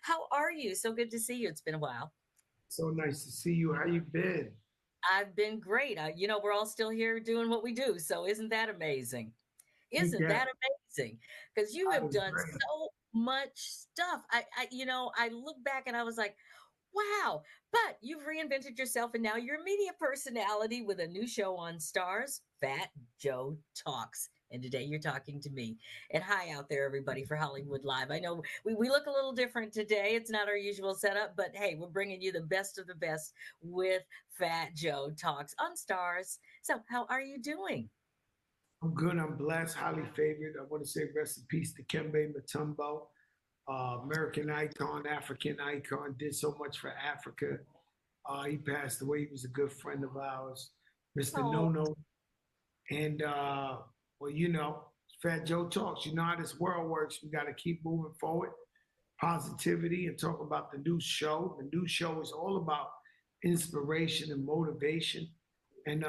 How are you? So good to see you. It's been a while. So nice to see you. How you been? I've been great. We're all still here doing what we do. So isn't that amazing? Ain't Isn't that that amazing? Because you God have is done great. so much stuff. I look back and I was like, wow. But you've reinvented yourself and now you're a media personality with a new show on Stars, Fat Joe Talks. And today you're talking to me. And hi out there, everybody, for Hollywood Live. I know we look a little different today. It's not our usual setup, but hey, we're bringing you the best of the best with Fat Joe Talks on Stars. So, how are you doing? I'm good. I'm blessed, highly favored. I want to say rest in peace to Kembe Mutombo, American icon, African icon, did so much for Africa. He passed away. He was a good friend of ours, Mr. Oh, Nono. And, well, Fat Joe talks. You know how this world works. We got to keep moving forward, positivity, and talk about the new show. The new show is all about inspiration and motivation and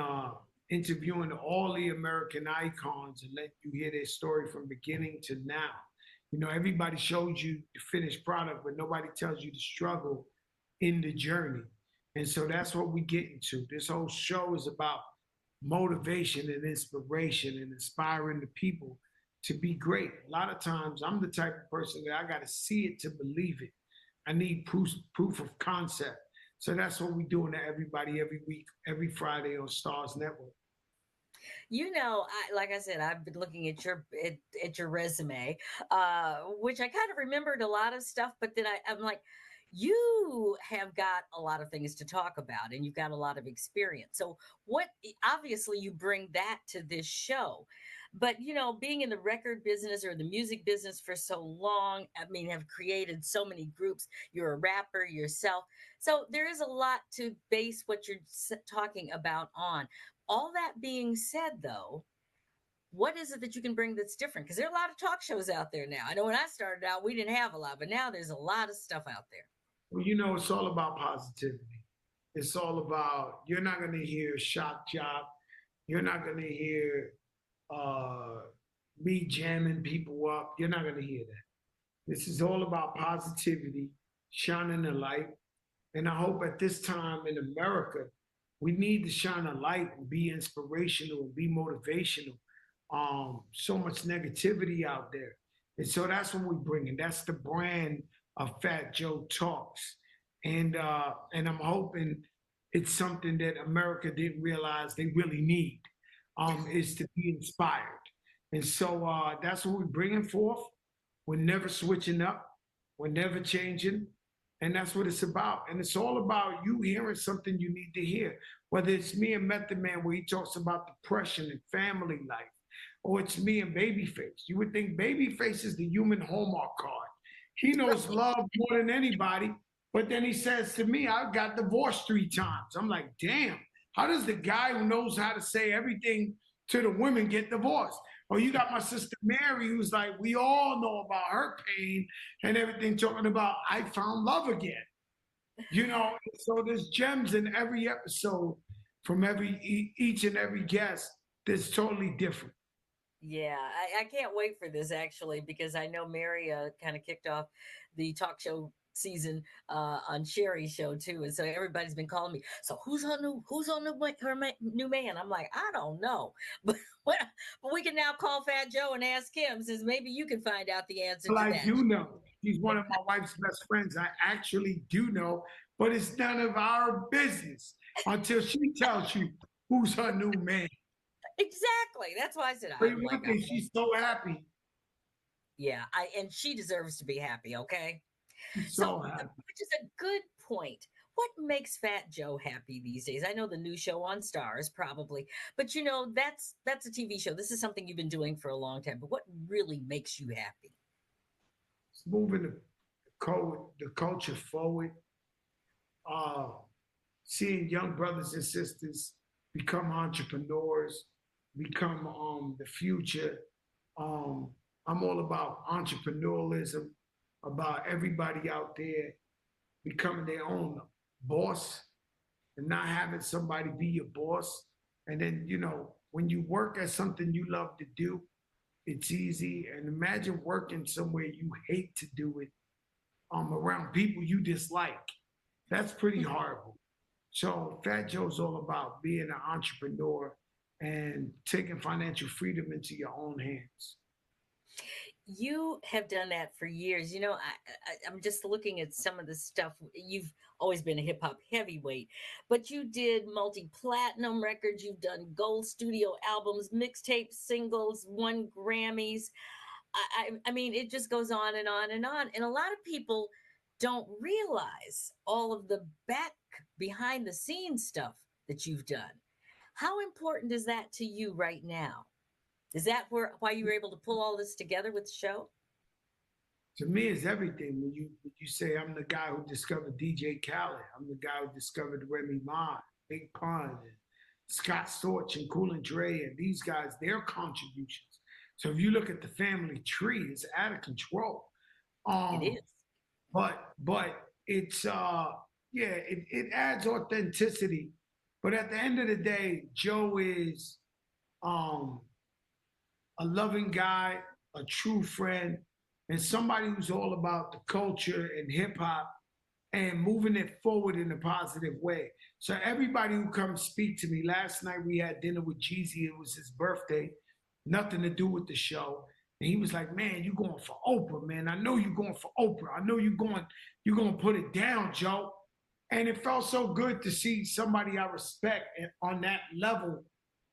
interviewing all the American icons and let you hear their story from beginning to now. You know, everybody shows you the finished product, but nobody tells you the struggle in the journey. And so that's what we get into. This whole show is about motivation and inspiration and inspiring the people to be great. A lot of times I'm the type of person that I got to see it to believe it. I need proof of concept. So that's what we're doing to everybody every week, every Friday on Stars Network. like I said, I've been looking at your resume, which I kind of remembered a lot of stuff, but then I'm like, you have got a lot of things to talk about, and you've got a lot of experience. So, what obviously you bring that to this show, but being in the record business or the music business for so long, I mean, have created so many groups. You're a rapper yourself, so there is a lot to base what you're talking about on. All that being said, though, what is it that you can bring that's different? Because there are a lot of talk shows out there now. I know when I started out, we didn't have a lot, but now there's a lot of stuff out there. Well, it's all about positivity. It's all about, you're not going to hear shock job. You're not going to hear uh, me jamming people up. You're not going to hear that. This is all about positivity, shining the light. And I hope at this time in America, we need to shine a light and be inspirational and be motivational. So much negativity out there. And so that's what we bring in. That's the brand of Fat Joe Talks. And I'm hoping it's something that America didn't realize they really need, is to be inspired. And so that's what we're bringing forth. We're never switching up. We're never changing. And that's what it's about. And it's all about you hearing something you need to hear. Whether it's me and Method Man, where he talks about depression and family life, or it's me and Babyface. You would think Babyface is the human Hallmark card. He knows Right. love more than anybody. But then he says to me, I got divorced 3 times. I'm like, damn, how does the guy who knows how to say everything to the women get divorced? Or you got my sister Mary, who's like, we all know about her pain and everything, talking about I found love again. So there's gems in every episode from each and every guest that's totally different. Yeah, I can't wait for this actually because I know Mary kind of kicked off the talk show season on Sherry's show too, and so everybody's been calling me. So who's on new man? I'm like, I don't know, but but we can now call Fat Joe and ask him, since maybe you can find out the answer Well, to I that. do know. She's one of my wife's best friends. I actually do know, but it's none of our business until she tells you who's her new man. Exactly. That's why I said But I'm like, one thing, she's so happy. yeah, I and she deserves to be happy. Okay. She's So, so happy. which is a good point. What makes Fat Joe happy these days? I know the new show on Stars probably, but that's a TV show. This is something you've been doing for a long time. But what really makes you happy? It's moving the culture forward. Uh, Seeing young brothers and sisters become entrepreneurs, become the future. Um, I'm all about entrepreneurialism, about everybody out there becoming their own boss and not having somebody be your boss. And then, when you work at something you love to do, it's easy. And imagine working somewhere you hate to do it around people you dislike. That's pretty horrible. So Fat Joe's all about being an entrepreneur and taking financial freedom into your own hands. You have done that for years. I'm just looking at some of the stuff. You've always been a hip hop heavyweight, but you did multi platinum records. You've done gold studio albums, mixtapes, singles, won Grammys. I mean, it just goes on and on and on. And a lot of people don't realize all of the back behind the scenes stuff that you've done. How important is that to you right now? Is that why you were able to pull all this together with the show? To me, it's everything. When you say I'm the guy who discovered DJ Khaled, I'm the guy who discovered Remy Ma, Big Pun, and Scott Storch and Cool and Dre, and these guys, their contributions. So if you look at the family tree, it's out of control. It Um, is. but it's yeah, it adds authenticity. But at the end of the day, Joe is um a loving guy, a true friend, and somebody who's all about the culture and hip hop and moving it forward in a positive way. So everybody who comes speak to me, last night we had dinner with Jeezy. It was his birthday, nothing to do with the show. And he was like, "Man, you going for Oprah, man. I know you're going for Oprah. I know you're going to put it down, Joe." And it felt so good to see somebody I respect on that level.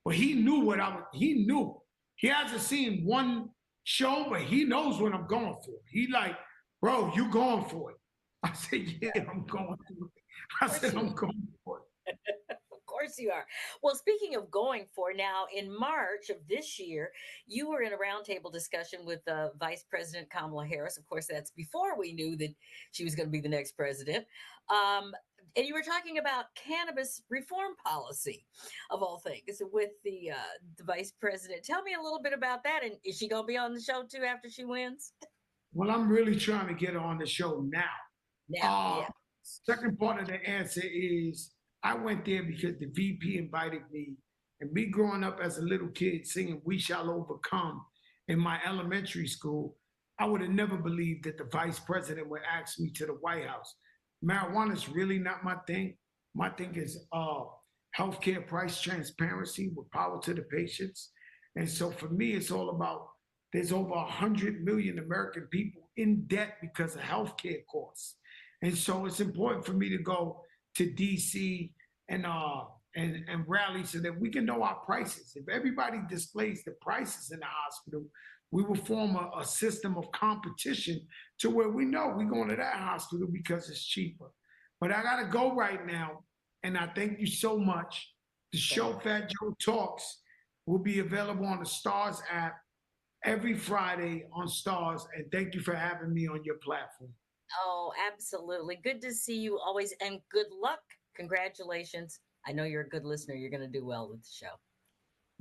But he knew what I was. He knew. He hasn't seen one show, but he knows what I'm going for. He like, bro, you going for it? I said, yeah, I'm going for it. I Of course said, you I'm going for it. Of course you are. Well, speaking of going for now, in March of this year, you were in a roundtable discussion with Vice President Kamala Harris. Of course, that's before we knew that she was going to be the next president. Um, and you were talking about cannabis reform policy, of all things, with the vice president. Tell me a little bit about that. And is she going to be on the show too after she wins? Well, I'm really trying to get on the show now. Now, Uh, yeah. Second part of the answer is I went there because the VP invited me. And me growing up as a little kid singing We Shall Overcome in my elementary school, I would have never believed that the vice president would ask me to the White House. Marijuana is really not my thing. My thing is healthcare price transparency with power to the patients. And so for me, it's all about there's over 100 million American people in debt because of healthcare costs. And so it's important for me to go to DC and rally so that we can know our prices. If everybody displays the prices in the hospital, we will form a system of competition to where we know we're going to that hospital because it's cheaper. But I gotta go right now, and I thank you so much. The show Fat Joe Talks will be available on the Starz app every Friday on Starz, and thank you for having me on your platform. Oh, absolutely. Good to see you always, and good luck. Congratulations. I know you're a good listener. You're going to do well with the show.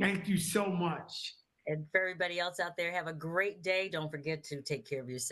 Thank you so much. And for everybody else out there, have a great day. Don't forget to take care of yourself.